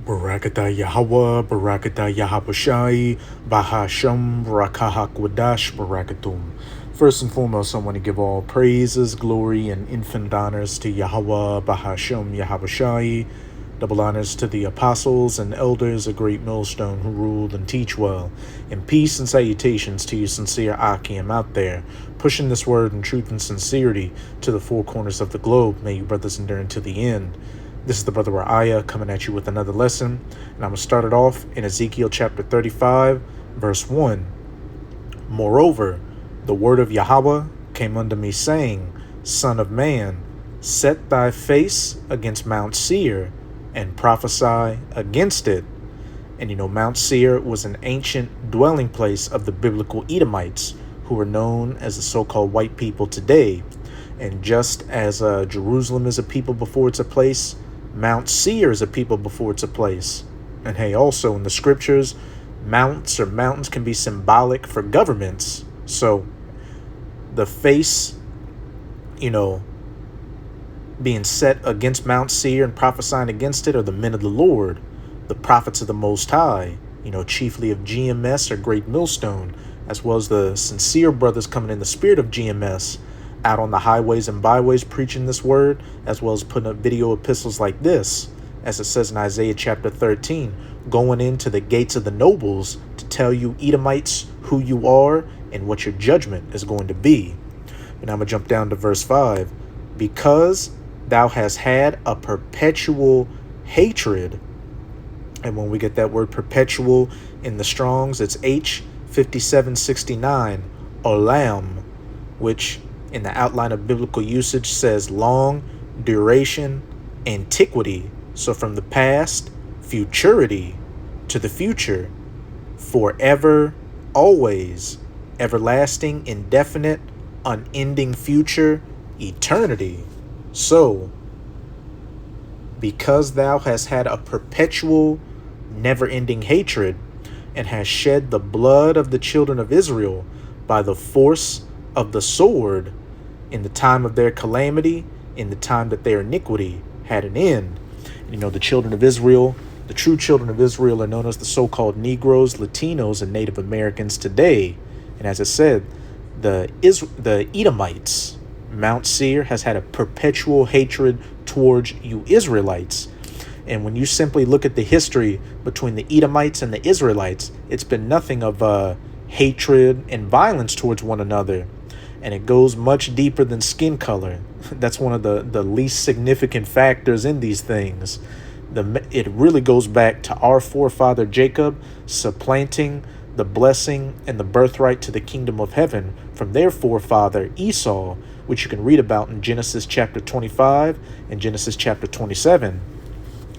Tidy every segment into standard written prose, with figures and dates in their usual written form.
Barakatah Yahweh, Barakatah Yahabushai, Bahasham, Barakaha Kwadash, Barakatum. First and foremost, I want to give all praises, glory, and infinite honors to Yahweh, Bahasham, Yahabushai, double honors to the apostles and elders, a great millstone who rule and teach well, and peace and salutations to you sincere Akim out there, pushing this word in truth and sincerity to the four corners of the globe. May you brothers endure unto the end. This is the brother Ra'aya coming at you with another lesson, and I'm going to start it off in Ezekiel chapter 35, verse 1. Moreover, the word of Yahweh came unto me, saying, Son of man, set thy face against Mount Seir, and prophesy against it. And Mount Seir was an ancient dwelling place of the biblical Edomites, who are known as the so-called white people today. And just as Jerusalem is a people before it's a place, Mount Seir is a people before it's a place. And hey, also in the scriptures, mounts or mountains can be symbolic for governments. So the face, being set against Mount Seir and prophesying against it are the men of the Lord, the prophets of the Most High, chiefly of GMS or Great Millstone, as well as the sincere brothers coming in the spirit of GMS, out on the highways and byways preaching this word, as well as putting up video epistles like this, as it says in Isaiah chapter 13, going into the gates of the nobles to tell you Edomites who you are and what your judgment is going to be. And I'm going to jump down to verse 5. Because thou hast had a perpetual hatred, and when we get that word perpetual in the Strongs, it's H5769, olam, which in the outline of biblical usage says long, duration, antiquity. So from the past, futurity, to the future, forever, always, everlasting, indefinite, unending future, eternity. So, because thou hast had a perpetual, never-ending hatred, and hast shed the blood of the children of Israel by the force of the sword, in the time of their calamity, in the time that their iniquity had an end. The children of Israel, the true children of Israel, are known as the so-called Negroes, Latinos, and Native Americans today. And as I said, the Edomites, Mount Seir has had a perpetual hatred towards you Israelites. And when you simply look at the history between the Edomites and the Israelites, it's been nothing of hatred and violence towards one another. And it goes much deeper than skin color. That's one of the least significant factors in these things. It really goes back to our forefather Jacob supplanting the blessing and the birthright to the kingdom of heaven from their forefather Esau, which you can read about in Genesis chapter 25 and Genesis chapter 27.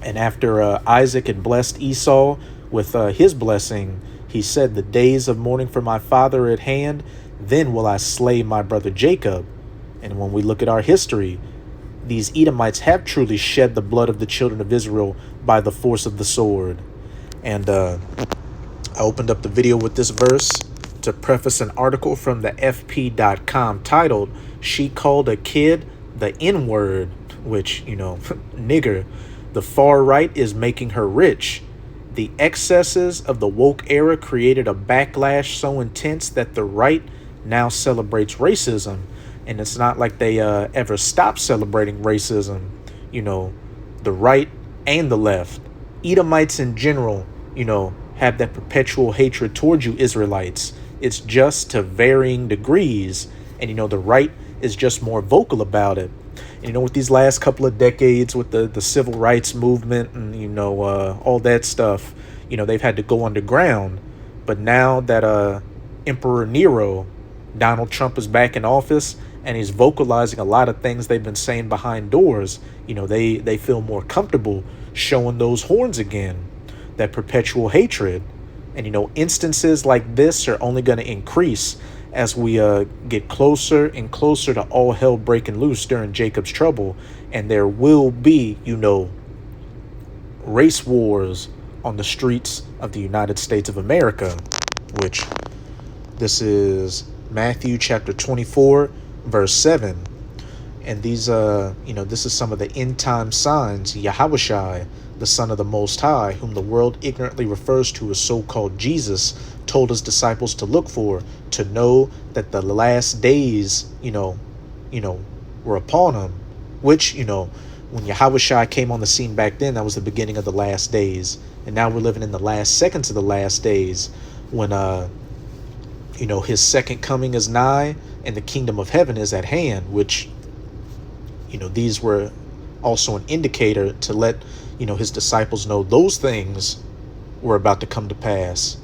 And after Isaac had blessed Esau with his blessing, he said, the days of mourning for my father are at hand, then will I slay my brother Jacob. And when we look at our history, these Edomites have truly shed the blood of the children of Israel by the force of the sword. And I opened up the video with this verse to preface an article from the FP.com titled, She Called a Kid the N-Word, which, nigger. The far right is making her rich. The excesses of the woke era created a backlash so intense that the right now celebrates racism. And it's not like they ever stopped celebrating racism. The right and the left. Edomites in general, have that perpetual hatred towards you Israelites. It's just to varying degrees. And, the right is just more vocal about it. And, with these last couple of decades with the civil rights movement and, all that stuff, they've had to go underground. But now that Emperor Nero, Donald Trump, is back in office and he's vocalizing a lot of things they've been saying behind doors, they feel more comfortable showing those horns again, that perpetual hatred. And, instances like this are only going to increase as we get closer and closer to all hell breaking loose during Jacob's trouble. And there will be, race wars on the streets of the United States of America, which this is Matthew chapter 24, verse 7. And these, this is some of the end time signs Yahushai, the Son of the Most High, whom the world ignorantly refers to as so-called Jesus, told his disciples to look for, to know that the last days, were upon him. Which, when Yahushua came on the scene back then, that was the beginning of the last days. And now we're living in the last seconds of the last days, when his second coming is nigh and the kingdom of heaven is at hand, which, these were also an indicator to let, his disciples know those things were about to come to pass.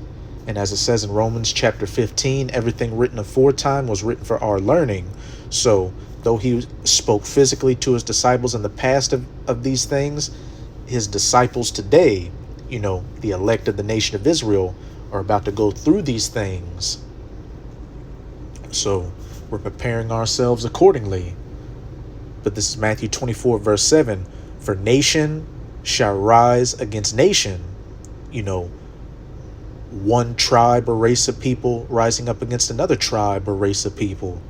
And as it says in Romans chapter 15, everything written aforetime was written for our learning. So though he spoke physically to his disciples in the past of these things, his disciples today, the elect of the nation of Israel, are about to go through these things. So we're preparing ourselves accordingly. But this is Matthew 24, verse 7. For nation shall rise against nation. One tribe or race of people rising up against another tribe or race of people,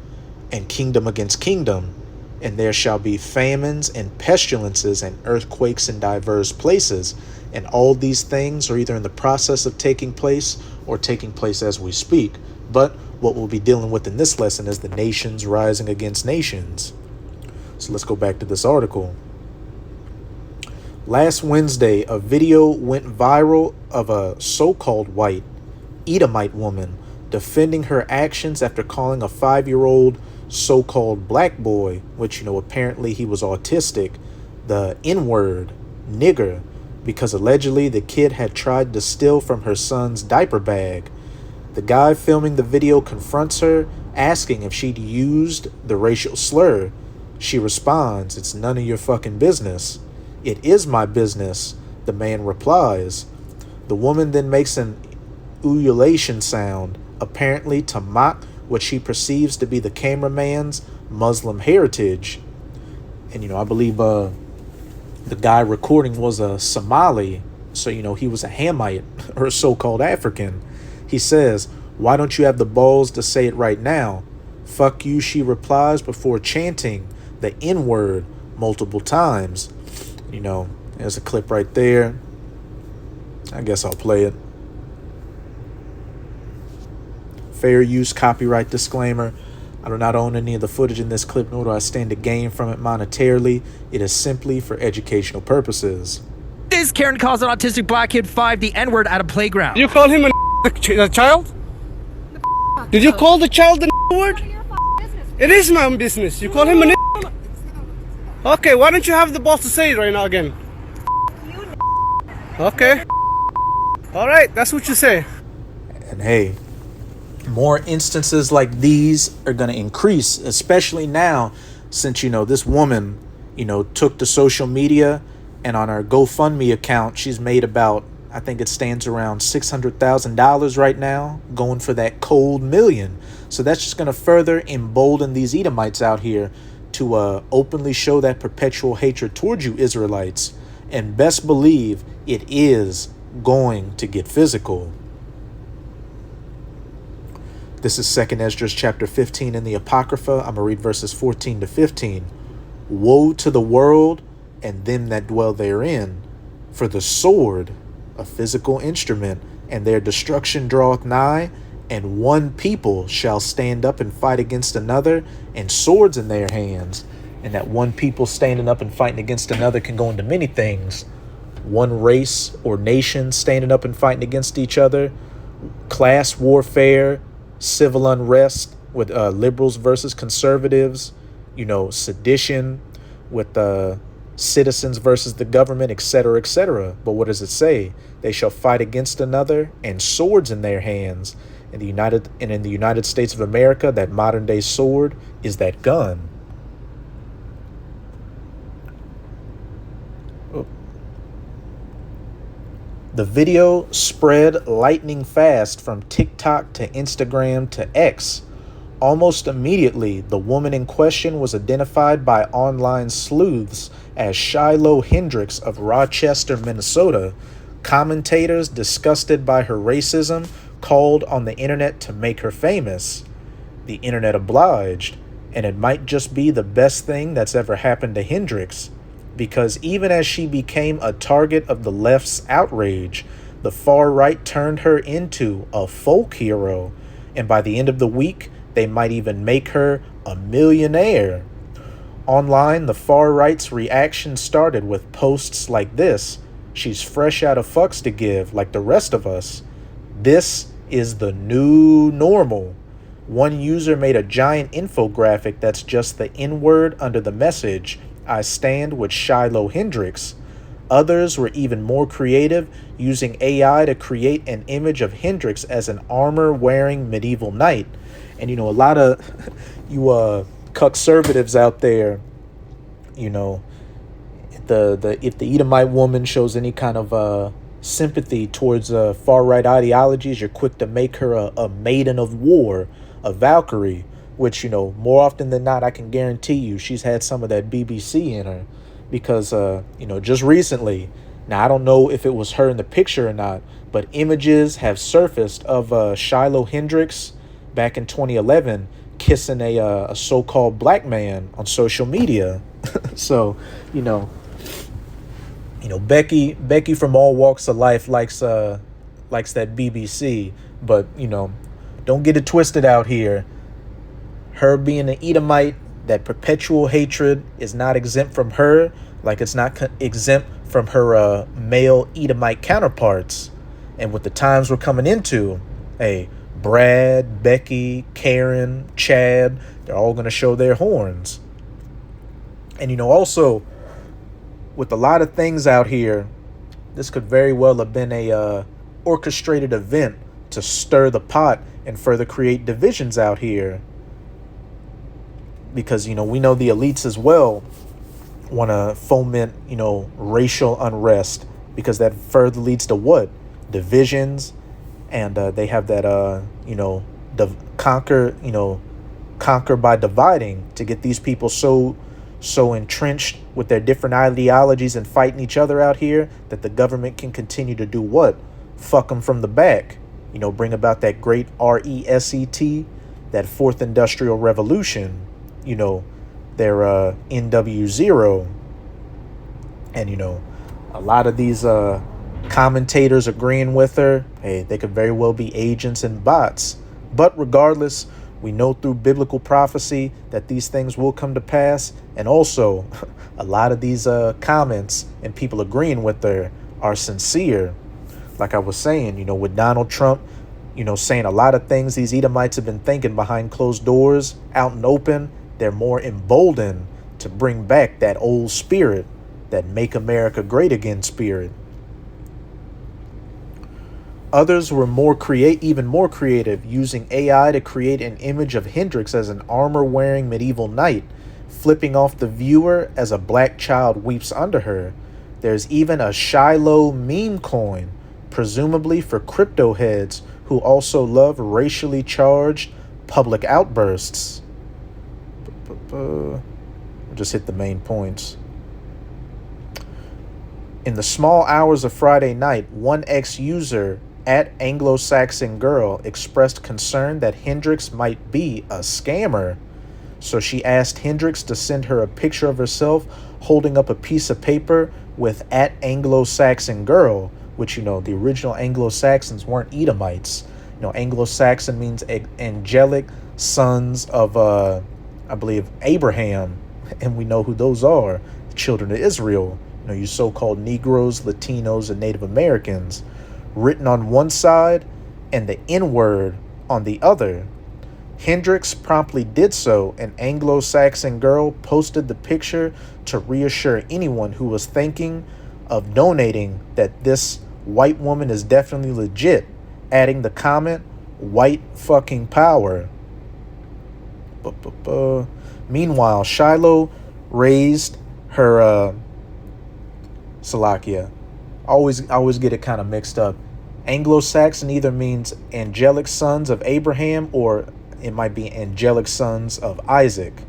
and kingdom against kingdom. And there shall be famines and pestilences and earthquakes in diverse places. And all these things are either in the process of taking place or taking place as we speak. But what we'll be dealing with in this lesson is the nations rising against nations. So let's go back to this article. Last Wednesday, a video went viral of a so-called white Edomite woman defending her actions after calling a 5-year-old so-called black boy, which, apparently he was autistic, the N-word, nigger, because allegedly the kid had tried to steal from her son's diaper bag. The guy filming the video confronts her, asking if she'd used the racial slur. She responds, "It's none of your fucking business." "It is my business," the man replies. The woman then makes an ululation sound, apparently to mock what she perceives to be the cameraman's Muslim heritage. And, I believe the guy recording was a Somali, so, he was a Hamite, or a so-called African. He says, "Why don't you have the balls to say it right now?" "Fuck you," she replies before chanting the N-word multiple times. There's a clip right there. I guess I'll play it. Fair use, copyright disclaimer. I do not own any of the footage in this clip, nor do I stand to gain from it monetarily. It is simply for educational purposes. This Karen calls an autistic black kid 5 the N-word at a playground. You call him a child? Did you call the child the word? It is my own business. You call him a Okay, why don't you have the balls to say it right now again? Okay. Alright, that's what you say. And hey, more instances like these are going to increase, especially now since, this woman, took to social media, and on her GoFundMe account, she's made about, I think it stands around $600,000 right now, going for that cold million. So that's just going to further embolden these Edomites out here to openly show that perpetual hatred towards you Israelites. And best believe it is going to get physical. This is 2 Esdras chapter 15 in the Apocrypha. I'm going to read verses 14 to 15. Woe to the world and them that dwell therein, for the sword, a physical instrument, and their destruction draweth nigh, and one people shall stand up and fight against another, and swords in their hands. And that one people standing up and fighting against another can go into many things. One race or nation standing up and fighting against each other, class warfare, civil unrest with liberals versus conservatives, sedition with citizens versus the government, etc., etc. But what does it say? They shall fight against another, and swords in their hands. In the United States of America, that modern day sword is that gun. The video spread lightning fast from TikTok to Instagram to X. Almost immediately, the woman in question was identified by online sleuths as Shiloh Hendrix of Rochester, Minnesota. Commentators, disgusted by her racism, called on the internet to make her famous. The internet obliged, and it might just be the best thing that's ever happened to Hendrix. because even as she became a target of the left's outrage, the far right turned her into a folk hero, and by the end of the week, they might even make her a millionaire. Online, the far right's reaction started with posts like this: "She's fresh out of fucks to give, like the rest of us. This is the new normal." One user made a giant infographic that's just the N-word under the message, "I stand with Shiloh Hendrix." Others were even more creative, using AI to create an image of Hendrix as an armor-wearing medieval knight. And, a lot of you conservatives out there, if the Edomite woman shows any kind of sympathy towards far-right ideologies, you're quick to make her a maiden of war, a Valkyrie, which, more often than not, I can guarantee you she's had some of that BBC in her. Because, just recently, now I don't know if it was her in the picture or not, but images have surfaced of Shiloh Hendrix back in 2011 kissing a so-called black man on social media. So, Becky from All Walks of Life likes that BBC, but don't get it twisted out here. Her being an Edomite, that perpetual hatred is not exempt from her, like it's not exempt from her male Edomite counterparts. And with the times we're coming into, hey, Brad, Becky, Karen, Chad, they're all going to show their horns. And, also, with a lot of things out here, this could very well have been a orchestrated event to stir the pot and further create divisions out here. Because, we know the elites as well want to foment, racial unrest, because that further leads to what? Divisions. And they have that, conquer by dividing, to get these people so entrenched with their different ideologies and fighting each other out here that the government can continue to do what? Fuck them from the back. Bring about that great RESET, that fourth industrial revolution. Their NW0. And, a lot of these commentators agreeing with her, hey, they could very well be agents and bots. But regardless, we know through biblical prophecy that these things will come to pass. And also, a lot of these comments and people agreeing with her are sincere. Like I was saying, with Donald Trump, saying a lot of things these Edomites have been thinking behind closed doors, out and open, they're more emboldened to bring back that old spirit, that make America great again spirit. Others were even more creative, using AI to create an image of Hendrix as an armor-wearing medieval knight, flipping off the viewer as a black child weeps under her. There's even a Shiloh meme coin, presumably for crypto heads who also love racially charged public outbursts. We'll just hit the main points. In the small hours of Friday night, one ex-user at Anglo-Saxon Girl expressed concern that Hendrix might be a scammer. So she asked Hendrix to send her a picture of herself holding up a piece of paper with at Anglo-Saxon Girl, which, the original Anglo-Saxons weren't Edomites. Anglo-Saxon means angelic sons of, I believe, Abraham. And we know who those are, the children of Israel. You so-called Negroes, Latinos, and Native Americans, written on one side and the N-word on the other. Hendrix promptly did so, and Anglo-Saxon Girl posted the picture to reassure anyone who was thinking of donating that this white woman is definitely legit, adding the comment, "white fucking power." Meanwhile, Shiloh raised her Salakia. Always get it kind of mixed up. Anglo-Saxon either means angelic sons of Abraham, or it might be angelic sons of Isaac.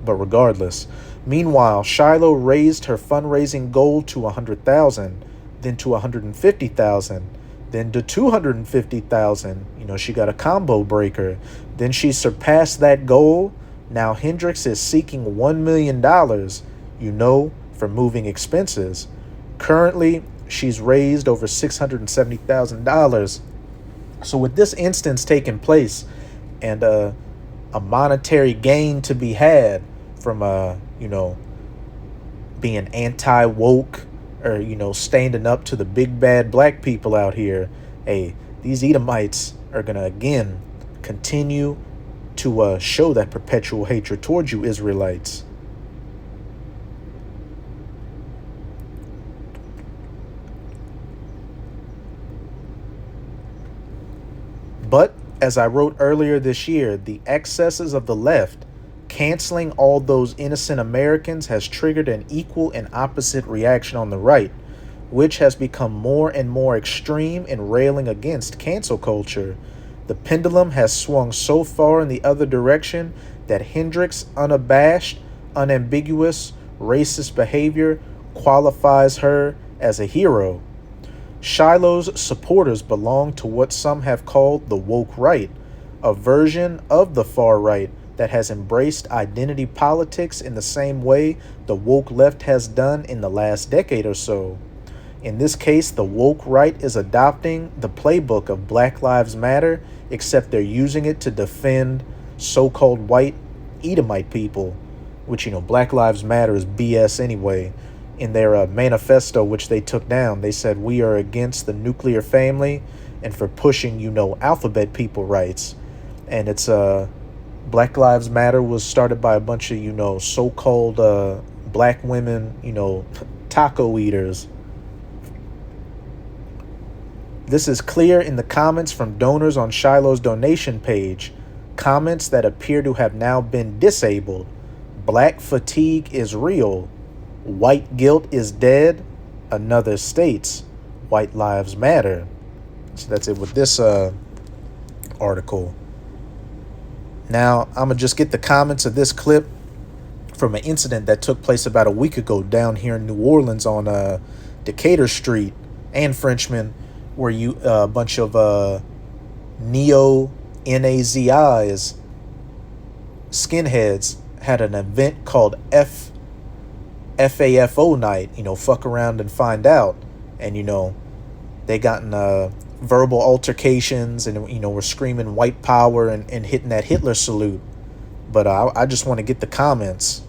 But regardless, meanwhile, Shiloh raised her fundraising goal to 100,000, then to 150,000, then to 250,000. She got a combo breaker. Then she surpassed that goal. Now Hendrix is seeking $1 million, for moving expenses. Currently, she's raised over $670,000. So with this instance taking place and a monetary gain to be had from being anti-woke or standing up to the big bad black people out here, hey, these Edomites are gonna again continue to show that perpetual hatred towards you Israelites. But as I wrote earlier this year, the excesses of the left canceling all those innocent Americans has triggered an equal and opposite reaction on the right, which has become more and more extreme in railing against cancel culture. The pendulum has swung so far in the other direction that Hendrix' unabashed, unambiguous, racist behavior qualifies her as a hero. Shiloh's supporters belong to what some have called the woke right, a version of the far right that has embraced identity politics in the same way the woke left has done in the last decade or so. In this case, the woke right is adopting the playbook of Black Lives Matter, except they're using it to defend so-called white Edomite people, which, Black Lives Matter is BS anyway. In their manifesto, which they took down, they said we are against the nuclear family and for pushing, alphabet people rights. And it's Black Lives Matter was started by a bunch of, so-called black women, taco eaters. This is clear in the comments from donors on Shiloh's donation page, comments that appear to have now been disabled. Black fatigue is real. White guilt is dead. Another states white lives matter. So that's it with this article. Now, I'm going to just get the comments of this clip from an incident that took place about a week ago down here in New Orleans on Decatur Street and Frenchman, where a bunch of neo-Nazis, skinheads, had an event called FAFO night, fuck around and find out. And, they got in verbal altercations and, were screaming white power and hitting that Hitler salute. But I just want to get the comments.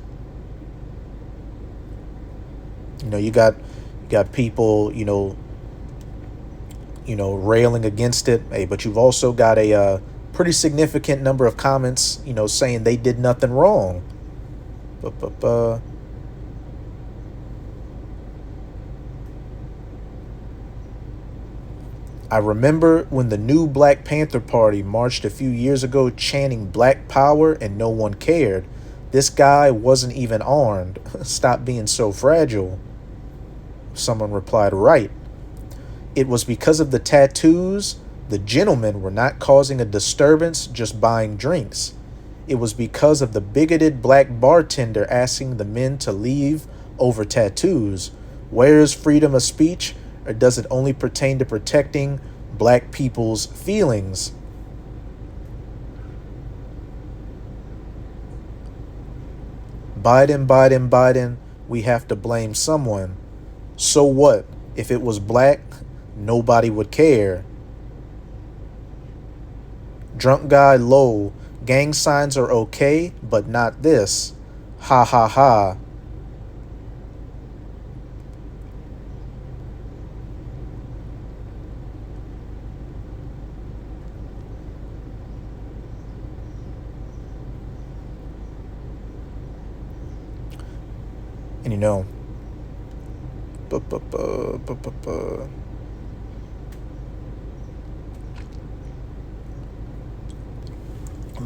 You got people, railing against it. Hey, but you've also got a pretty significant number of comments, saying they did nothing wrong. I remember when the new Black Panther Party marched a few years ago chanting Black Power and no one cared. This guy wasn't even armed. Stop being so fragile. Someone replied, right. It was because of the tattoos. The gentlemen were not causing a disturbance, just buying drinks. It was because of the bigoted black bartender asking the men to leave over tattoos. Where is freedom of speech? Or does it only pertain to protecting black people's feelings? Biden, we have to blame someone. So what? If it was black, nobody would care. Drunk guy low. Gang signs are okay, but not this. Ha ha ha. And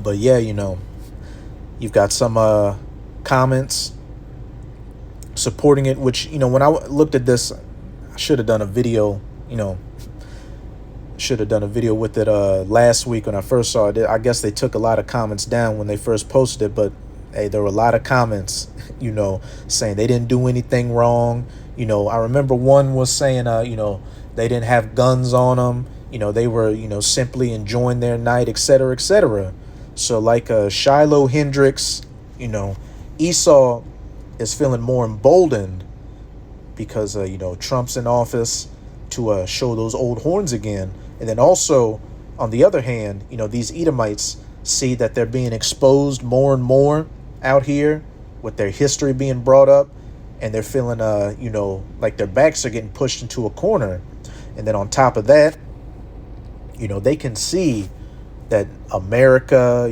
but yeah, you've got some comments supporting it, which, when I looked at this, I should have done a video, with it last week when I first saw it. I guess they took a lot of comments down when they first posted it, but hey, there were a lot of comments, saying they didn't do anything wrong. I remember one was saying, they didn't have guns on them. They were, simply enjoying their night, etc., etc. So like Shiloh, Hendrix, Esau is feeling more emboldened because, Trump's in office to show those old horns again. And then also, on the other hand, these Edomites see that they're being exposed more and more out here with their history being brought up, and they're feeling, like their backs are getting pushed into a corner. And then on top of that, they can see that America,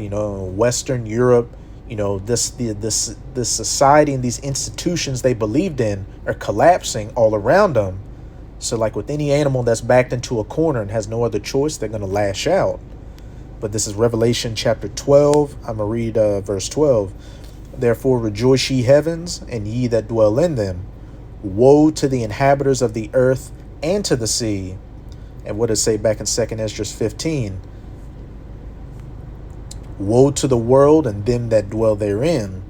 Western Europe, this society and these institutions they believed in are collapsing all around them. So like with any animal that's backed into a corner and has no other choice, they're going to lash out. But this is Revelation chapter 12. I'm going to read verse 12. Therefore rejoice ye heavens, and ye that dwell in them. Woe to the inhabitants of the earth and to the sea. And what does it say back in 2nd Ezra 15? Woe to the world and them that dwell therein.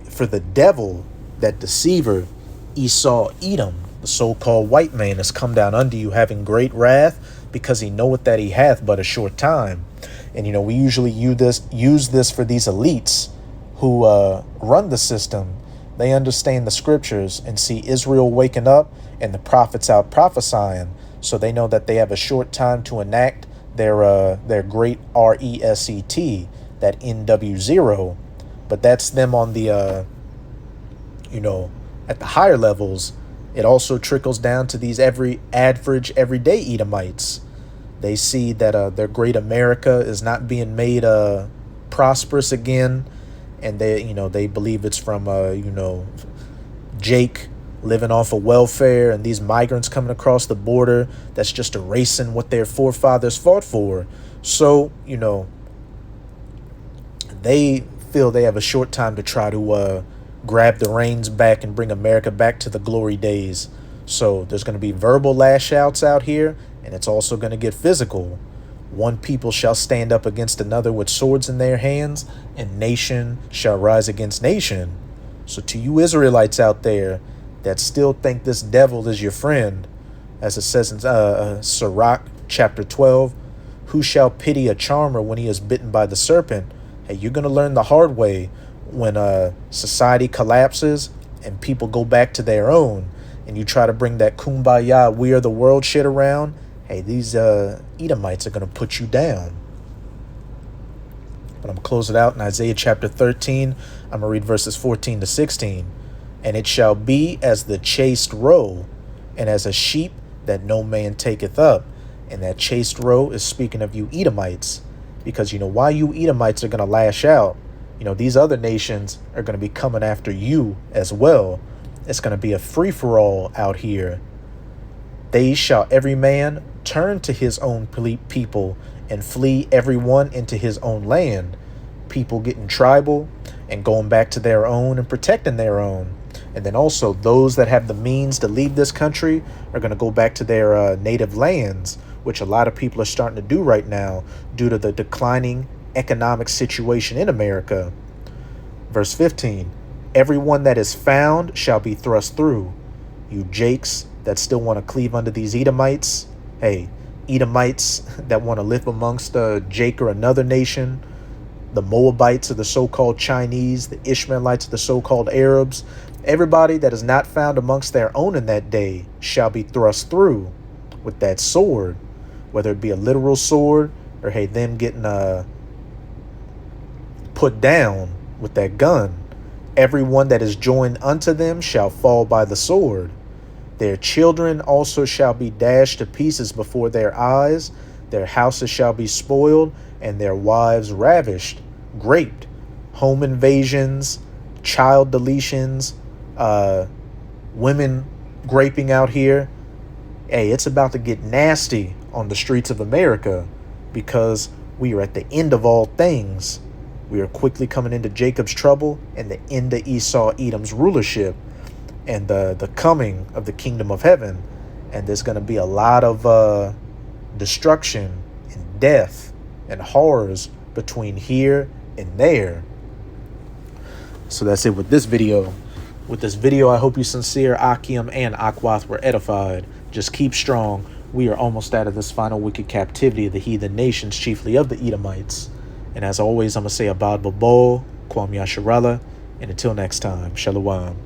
For the devil, that deceiver, Esau, Edom, the so-called white man, has come down unto you, having great wrath, because he knoweth that he hath but a short time. And we usually use this for these elites who run the system. They understand the scriptures and see Israel waking up and the prophets out prophesying, so they know that they have a short time to enact their great reset, that NW0. But that's them on the at the higher levels. It also trickles down to these average everyday Edomites. They see that their great America is not being made prosperous again, and they believe it's from Jake living off of welfare and these migrants coming across the border that's just erasing what their forefathers fought for. So they feel they have a short time to try to grab the reins back and bring America back to the glory days. So there's going to be verbal lash outs out here, and it's also going to get physical. One people shall stand up against another with swords in their hands, and nation shall rise against nation. So to you Israelites out there that still think this devil is your friend, as it says in Sirach chapter 12, who shall pity a charmer when he is bitten by the serpent? Hey, you're going to learn the hard way when society collapses and people go back to their own, and you try to bring that kumbaya, we are the world shit around. Hey, these Edomites are going to put you down. But I'm going to close it out in Isaiah chapter 13. I'm going to read verses 14 to 16. And it shall be as the chaste roe, and as a sheep that no man taketh up. And that chaste roe is speaking of you Edomites. Because why you Edomites are going to lash out. These other nations are going to be coming after you as well. It's going to be a free-for-all out here. They shall every man turn to his own people, and flee every one into his own land. People getting tribal and going back to their own and protecting their own. And then also those that have the means to leave this country are going to go back to their native lands, which a lot of people are starting to do right now due to the declining economic situation in America. Verse 15, everyone that is found shall be thrust through. You Jakes that still want to cleave under these Edomites. Hey, Edomites that want to live amongst Jake or another nation. The Moabites are the so-called Chinese. The Ishmaelites are the so-called Arabs. Everybody that is not found amongst their own in that day shall be thrust through with that sword, whether it be a literal sword or, hey, them getting put down with that gun. Everyone that is joined unto them shall fall by the sword. Their children also shall be dashed to pieces before their eyes. Their houses shall be spoiled, and their wives ravished, raped. Home invasions, child deletions, women graping out here. Hey, it's about to get nasty on the streets of America, because we are at the end of all things. We are quickly coming into Jacob's trouble and the end of Esau, Edom's rulership, and the coming of the kingdom of heaven. And there's going to be a lot of destruction and death and horrors between here and there. So that's it with this video. With this video, I hope you sincere Akim and Akwath were edified. Just keep strong. We are almost out of this final wicked captivity of the heathen nations, chiefly of the Edomites. And as always, I'm going to say Abad Babol, Kwam Yasharallah, and until next time, Shalom.